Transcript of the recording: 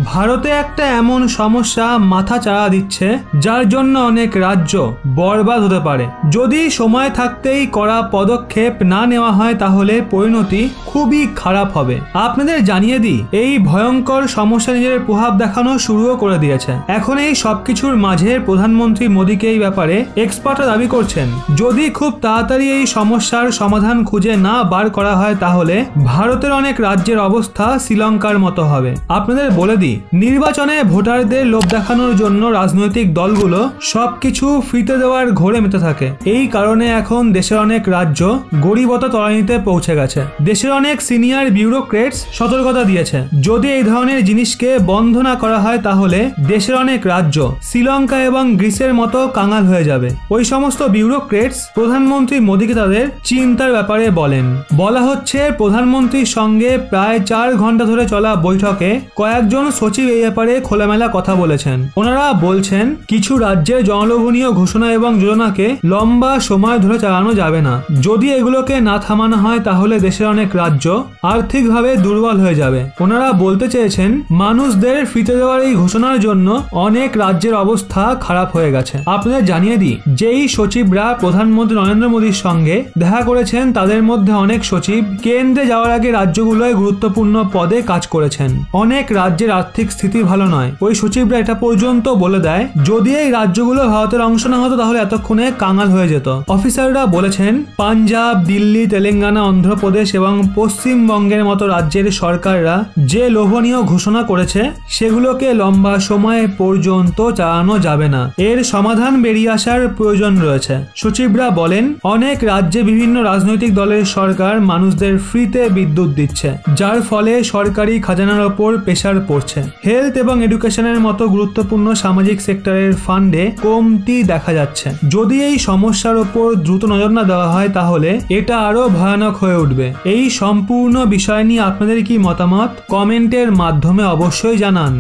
ভারতে একটা এমন সমস্যা মাথা চাড়া দিচ্ছে যার জন্য অনেক রাজ্য বরবাদ হতে পারে। যদি সময় থাকতেই কড়া পদক্ষেপ না নেওয়া হয় তাহলে পরিণতি খুবই খারাপ হবে। আপনাদের জানিয়ে দিই, এই ভয়ঙ্কর সমস্যা নিজের প্রভাব দেখানো শুরুও করে দিয়েছে। এখন এই সবকিছুর মাঝে প্রধানমন্ত্রী মোদীকে এই ব্যাপারে এক্সপার্টরা দাবি করছেন যদি খুব তাড়াতাড়ি এই সমস্যার সমাধান খুঁজে না বার করা হয় তাহলে ভারতের অনেক রাজ্যের অবস্থা শ্রীলঙ্কার মতো হবে। আপনাদের বলে দিই, নির্বাচনে ভোটারদের লোভ দেখানোর জন্য রাজনৈতিক দলগুলো সবকিছু ফ্রিতে দেওয়ার ঘোরে মেতে থাকে। এই কারণে এখন দেশের অনেক রাজ্য গরিবতা তলানিতে পৌঁছে গেছে। দেশের অনেক সিনিয়র বিউরোক্রেটস সতর্কতা দিয়েছে যদি এই ধরনের জিনিসকে বন্ধ না করা হয় তাহলে দেশের অনেক রাজ্য শ্রীলঙ্কা এবং গ্রিসের মতো কাঙাল হয়ে যাবে। ওই সমস্ত বিউরোক্রেটস প্রধানমন্ত্রী মোদীকে তাদের চিন্তার ব্যাপারে বলেন। বলা হচ্ছে প্রধানমন্ত্রীর সঙ্গে প্রায় 4 ঘন্টা ধরে চলা বৈঠকে কয়েকজন সচিব এই ব্যাপারে খোলামেলা কথা বলেছেন। ওনারা বলছেন কিছু রাজ্যের জনলোভনীয় ঘোষণা এবং যোজনাকে লম্বা সময় ধরে চালানো যাবে না। যদি এগুলোকে না থামানো হয় তাহলে দেশের অনেক রাজ্য আর্থিকভাবে দুর্বল হয়ে যাবে। ওনারা বলতে চেয়েছেন মানুষদের ফিতে দেওয়ার এই ঘোষণার জন্য অনেক রাজ্যের অবস্থা খারাপ হয়ে গেছে। আপনাদের জানিয়ে দিই, যেই সচিবরা প্রধানমন্ত্রী নরেন্দ্র মোদীর সঙ্গে দেখা করেছেন তাদের মধ্যে অনেক সচিব কেন্দ্রে যাওয়ার আগে রাজ্যগুলোয় গুরুত্বপূর্ণ পদে কাজ করেছেন। অনেক রাজ্যের আর্থিক স্থিতি ভালো নয়। ওই সচিবরা এটা পর্যন্ত বলে দেয় যদি এই রাজ্যগুলো ভারতের অংশ না হতো তাহলে এতক্ষণে কাঙাল হয়ে যেত। অফিসাররা বলেছেন পাঞ্জাব, দিল্লি, তেলেঙ্গানা, অন্ধ্রপ্রদেশ এবং পশ্চিমবঙ্গের মতো রাজ্যের সরকাররা যে লোভনীয় ঘোষণা করেছে সেগুলোকে লম্বা সময় পর্যন্ত চালানো যাবে না। এর সমাধান বেরিয়ে আসার প্রয়োজন রয়েছে। সচিবরা বলেন অনেক রাজ্যে বিভিন্ন রাজনৈতিক দলের সরকার মানুষদের ফ্রিতে বিদ্যুৎ দিচ্ছে যার ফলে সরকারি খাজানার ওপর প্রেসার পড়ছে। হেলথ এবং এডুকেশনের মতো গুরুত্বপূর্ণ সামাজিক সেক্টরের ফান্ডে কমতি দেখা যাচ্ছে। যদি এই সমস্যার ওপর দ্রুত নজর না দেওয়া হয় তাহলে এটা আরো ভয়ানক হয়ে উঠবে। এই সম্পূর্ণ বিষয় নিয়ে আপনাদের কি মতামত কমেন্টের মাধ্যমে অবশ্যই জানান।